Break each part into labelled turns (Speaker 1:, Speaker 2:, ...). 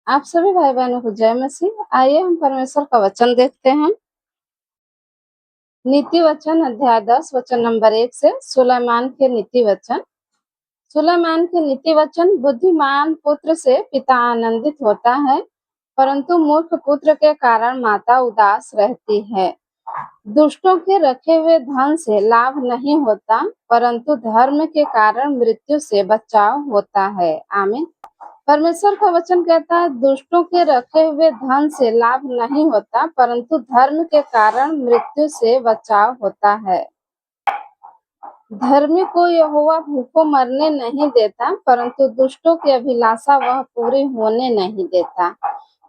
Speaker 1: आप सभी भाई बहनों को जय मसीह। आइए हम परमेश्वर का वचन देखते हैं। नीति वचन अध्याय 10 वचन नंबर 1 से सुलेमान के नीति वचन। सुलेमान के नीति वचन। बुद्धिमान पुत्र से पिता आनंदित होता है, परंतु मूर्ख पुत्र के कारण माता उदास रहती है। दुष्टों के रखे हुए धन से लाभ नहीं होता, परंतु धर्म के कारण मृत्यु से बचाव होता है। आमीन। परमेश्वर का वचन कहता है, दुष्टों के रखे हुए धन से लाभ नहीं होता, परंतु धर्म के कारण मृत्यु से बचाव होता है। धर्मी को यहोवा भूखों मरने नहीं देता, परंतु दुष्टों की अभिलाषा वह पूरी होने नहीं देता।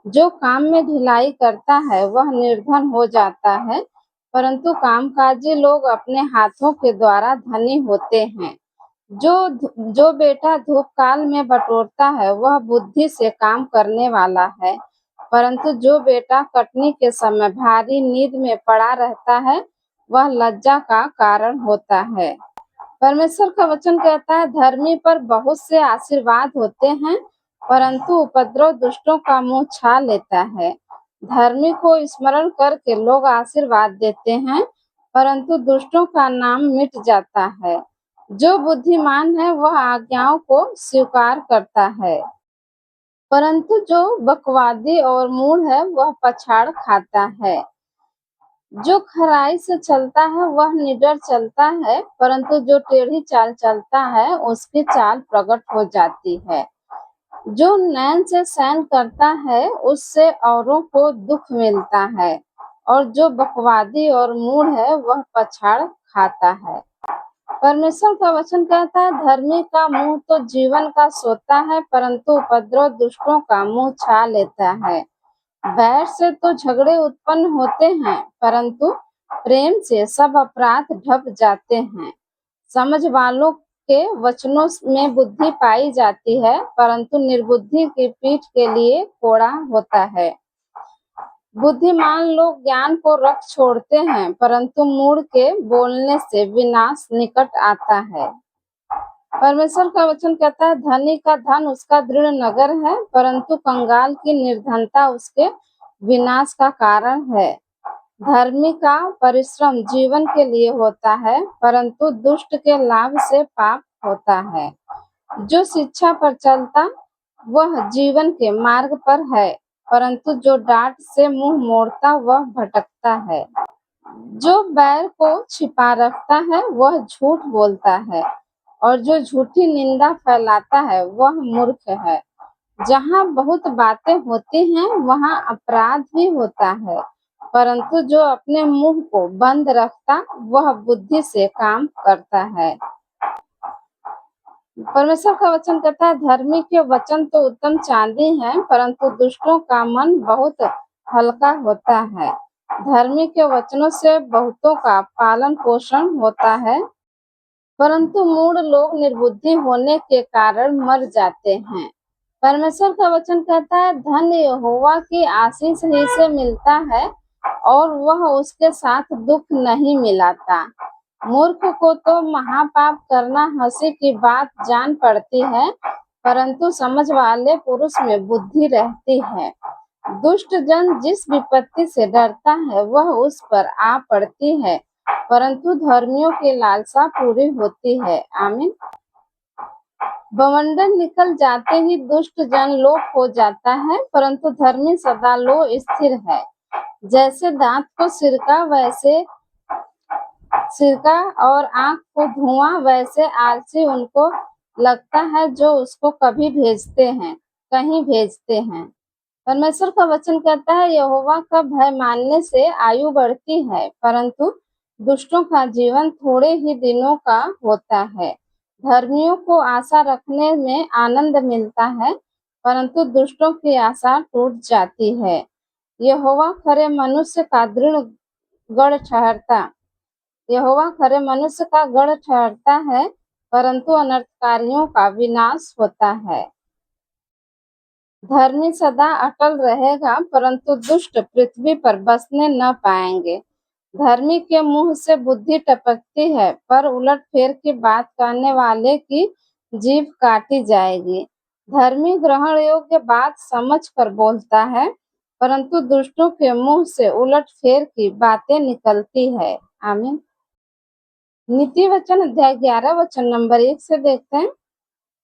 Speaker 1: जो काम में ढिलाई करता है वह निर्धन हो जाता है, परंतु कामकाजी लोग अपने हाथों के द्वारा धनी होते हैं। जो बेटा धूप काल में बटोरता है वह बुद्धि से काम करने वाला है, परंतु जो बेटा कटनी के समय भारी नींद में पड़ा रहता है वह लज्जा का कारण होता है। परमेश्वर का वचन कहता है, धर्मी पर बहुत से आशीर्वाद होते हैं, परंतु उपद्रव दुष्टों का मुंह छा लेता है। धर्मी को स्मरण करके लोग आशीर्वाद देते हैं, परंतु दुष्टों का नाम मिट जाता है। जो बुद्धिमान है वह आज्ञाओं को स्वीकार करता है, परंतु जो बकवादी और मूढ़ है वह पछाड़ खाता है। जो खराई से चलता है वह निडर चलता है, परंतु जो टेढ़ी चाल चलता है उसकी चाल प्रकट हो जाती है। जो नैन से सहन करता है उससे औरों को दुख मिलता है, और जो बकवादी और मूढ़ है वह पछाड़ खाता है। परमेश्वर का वचन कहता है, धर्मी का मुंह तो जीवन का सोता है, परंतु उपद्रव दुष्टों का मुंह छा लेता है। बैर से तो झगड़े उत्पन्न होते हैं, परंतु प्रेम से सब अपराध ढक जाते हैं। समझ वालों के वचनों में बुद्धि पाई जाती है, परंतु निर्बुद्धि की पीठ के लिए कोड़ा होता है। बुद्धिमान लोग ज्ञान को रख छोड़ते हैं, परंतु मूढ़ के बोलने से विनाश निकट आता है। परमेश्वर का वचन कहता है, धनी का धन उसका दृढ़ नगर है, परंतु कंगाल की निर्धनता उसके विनाश का कारण है। धर्मी का परिश्रम जीवन के लिए होता है, परंतु दुष्ट के लाभ से पाप होता है। जो शिक्षा पर चलता वह जीवन के मार्ग पर है, परंतु जो डांट से मुंह मोड़ता वह भटकता है। जो बैर को छिपा रखता है वह झूठ बोलता है, और जो झूठी निंदा फैलाता है वह मूर्ख है। जहाँ बहुत बातें होती हैं वहाँ अपराध भी होता है, परंतु जो अपने मुंह को बंद रखता वह बुद्धि से काम करता है। परमेश्वर का वचन कहता है, धर्मी के वचन तो उत्तम चांदी है, परंतु दुष्टों का मन बहुत हल्का होता है। धर्मी के वचनों से बहुतों का पालन पोषण होता है, परंतु मूढ़ लोग निर्बुद्धि होने के कारण मर जाते हैं। परमेश्वर का वचन कहता है, धन यहोवा की आशीष ही से मिलता है, और वह उसके साथ दुख नहीं मिलाता। मूर्ख को तो महापाप करना हंसी की बात जान पड़ती है, परंतु समझ वाले पुरुष में बुद्धि रहती है। दुष्ट जन जिस विपत्ति से डरता है वह उस पर आ पड़ती है, परंतु धर्मियों की लालसा पूरी होती है। आमीन। बवंडर निकल जाते ही दुष्ट जन लोप हो जाता है, परंतु धर्मी सदा लो स्थिर है। जैसे दांत को सिरका और आंख को धुआं, वैसे आलसी उनको लगता है जो उसको कहीं भेजते हैं। परमेश्वर का वचन कहता है, यहोवा का भय मानने से आयु बढ़ती है, परंतु दुष्टों का जीवन थोड़े ही दिनों का होता है। धर्मियों को आशा रखने में आनंद मिलता है, परंतु दुष्टों की आशा टूट जाती है। यहोवा खरे मनुष्य का गढ़ ठहरता है, परंतु अनर्थकारियों का विनाश होता है। धर्मी सदा अटल रहेगा, परंतु दुष्ट पृथ्वी पर बसने न पाएंगे। धर्मी के मुंह से बुद्धि टपकती है, पर उलट फेर की बात करने वाले की जीभ काटी जाएगी। धर्मी ग्रहण योग्य बात समझ कर बोलता है, परंतु दुष्टों के मुंह से उलट-फेर की बातें निकलती है। आमीन। नीति वचन अध्याय 11 वचन नंबर 1 से देखते हैं।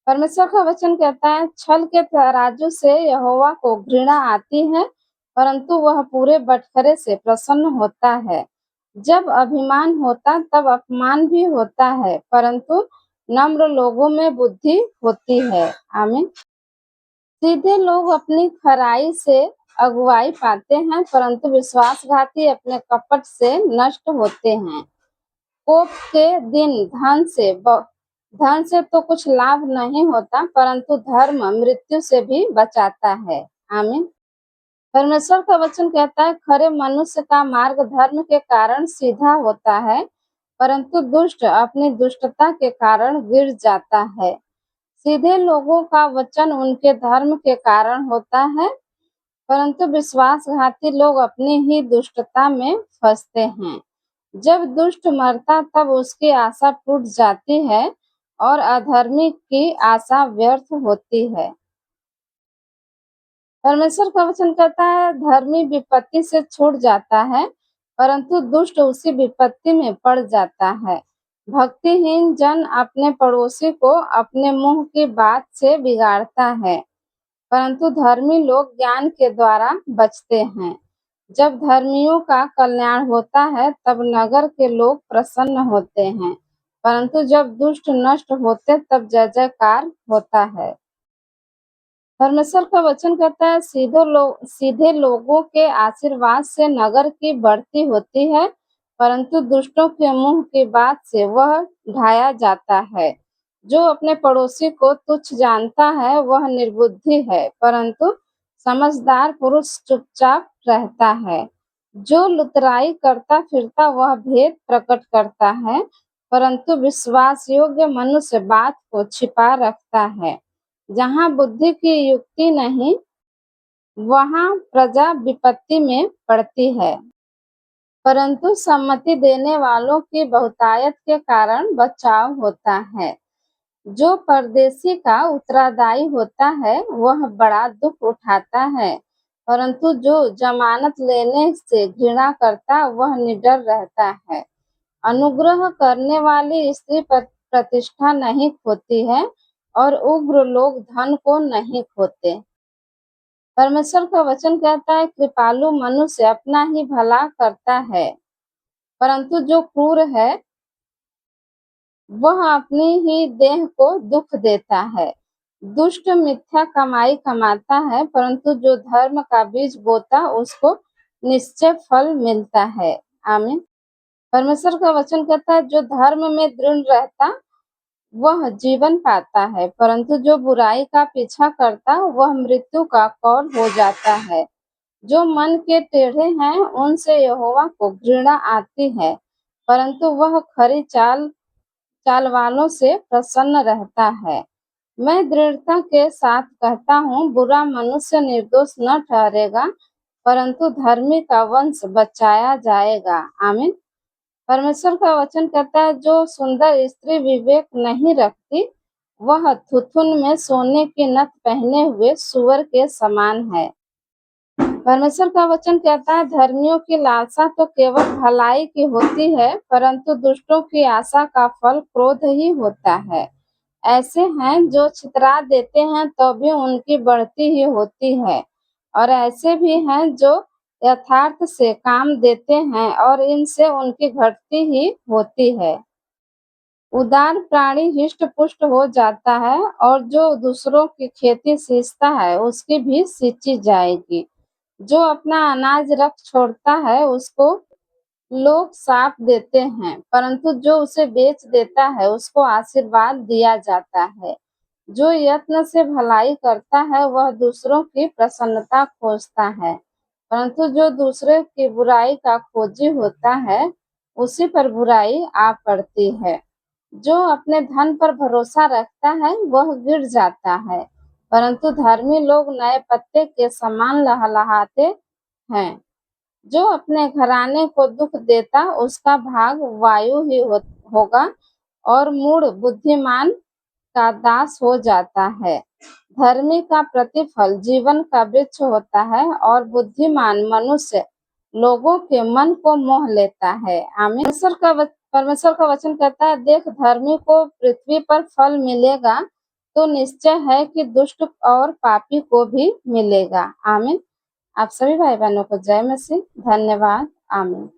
Speaker 1: परमेश्वर का वचन कहता है, छल के तराजू से यहोवा को घृणा आती है, परंतु वह पूरे बटखरे से प्रसन्न होता है। जब अभिमान होता तब अपमान भी होता है, परंतु नम्र लोगों में बुद्धि होती है। आमीन। सीधे लोग अपनी खराई से अगुवाई पाते हैं, परंतु विश्वासघाती अपने कपट से नष्ट होते हैं। कोप के दिन धन से तो कुछ लाभ नहीं होता, परंतु धर्म मृत्यु से भी बचाता है। आमीन। परमेश्वर का वचन कहता है, खरे मनुष्य का मार्ग धर्म के कारण सीधा होता है, परंतु दुष्ट अपनी दुष्टता के कारण गिर जाता है। सीधे लोगों का वचन उनके धर्म के कारण होता है, परंतु विश्वासघाती लोग अपनी ही दुष्टता में फंसते हैं। जब दुष्ट मरता तब उसकी आशा टूट जाती है और अधर्मी की आशा व्यर्थ होती है। परमेश्वर का वचन कहता है, धर्मी विपत्ति से छूट जाता है, परंतु दुष्ट उसी विपत्ति में पड़ जाता है। भक्तिहीन जन अपने पड़ोसी को अपने मुंह की बात से बिगाड़ता है, परंतु धर्मी लोग ज्ञान के द्वारा बचते हैं। जब धर्मियों का कल्याण होता है तब नगर के लोग प्रसन्न होते हैं, परंतु जब दुष्ट नष्ट होते तब जय जयकार होता है। परमेश्वर का वचन कहता है, सीधे लोगों के आशीर्वाद से नगर की बढ़ती होती है, परंतु दुष्टों के मुंह की बात से वह ढाया जाता है। जो अपने पड़ोसी को तुच्छ जानता है वह निर्बुद्धि है, परंतु समझदार पुरुष चुपचाप रहता है। जो लुतराई करता फिरता वह भेद प्रकट करता है, परंतु विश्वास योग्य मनुष्य बात को छिपा रखता है। जहाँ बुद्धि की युक्ति नहीं, वहाँ प्रजा विपत्ति में पड़ती है, परंतु सम्मति देने वालों की बहुतायत के कारण बचाव होता है। जो परदेशी का उत्तरादायी होता है वह बड़ा दुख उठाता है, परंतु जो जमानत लेने से घृणा करता वह निडर रहता है। अनुग्रह करने वाली स्त्री प्रतिष्ठा नहीं खोती है और उग्र लोग धन को नहीं खोते। परमेश्वर का वचन कहता है, कृपालु मनुष्य अपना ही भला करता है, परंतु जो क्रूर है वह अपनी ही देह को दुख देता है। दुष्ट मिथ्या कमाई कमाता है, परंतु जो धर्म का बीज बोता उसको निश्चय फल मिलता है। आमीन। परमेश्वर का वचन कहता है, जो धर्म में दृढ़ रहता वह जीवन पाता है, परंतु जो बुराई का पीछा करता वह मृत्यु का कौर हो जाता है। जो मन के टेढ़े हैं उनसे यहोवा को घृणा आती है, परंतु वह खरी चाल वालों से प्रसन्न रहता है। मैं दृढ़ता के साथ कहता हूँ, बुरा मनुष्य निर्दोष न ठहरेगा, परंतु धर्मी का वंश बचाया जाएगा। आमीन। परमेश्वर का वचन कहता है, जो सुंदर स्त्री विवेक नहीं रखती वह थुथुन में सोने की नथ पहने हुए सुअर के समान है। परमेश्वर का वचन कहता है, धर्मियों की लालसा तो केवल भलाई की होती है, परंतु दुष्टों की आशा का फल क्रोध ही होता है। ऐसे हैं जो छितरा देते हैं तो भी उनकी बढ़ती ही होती है, और ऐसे भी हैं जो यथार्थ से काम देते हैं और इनसे उनकी घटती ही होती है। उदार प्राणी हिष्ट पुष्ट हो जाता है, और जो दूसरों की खेती सींचता है उसकी भी सींची जाएगी। जो अपना अनाज रख छोड़ता है उसको लोग साफ देते हैं, परंतु जो उसे बेच देता है उसको आशीर्वाद दिया जाता है। जो यत्न से भलाई करता है वह दूसरों की प्रसन्नता खोजता है, परंतु जो दूसरे की बुराई का खोजी होता है उसी पर बुराई आ पड़ती है। जो अपने धन पर भरोसा रखता है वह गिर जाता है, परंतु धर्मी लोग नए पत्ते के समान लहलहाते हैं। जो अपने घराने को दुख देता उसका भाग वायु ही होगा, और मूढ़ बुद्धिमान का दास हो जाता है। धर्मी का प्रतिफल जीवन का वृक्ष होता है और बुद्धिमान मनुष्य लोगों के मन को मोह लेता है। आमीन। परमेश्वर का वचन कहता है, देख धर्मी को पृथ्वी पर फल मिलेगा तो निश्चय है कि दुष्ट और पापी को भी मिलेगा। आमीन। आप सभी भाई बहनों को जय मसीह। धन्यवाद। आमीन।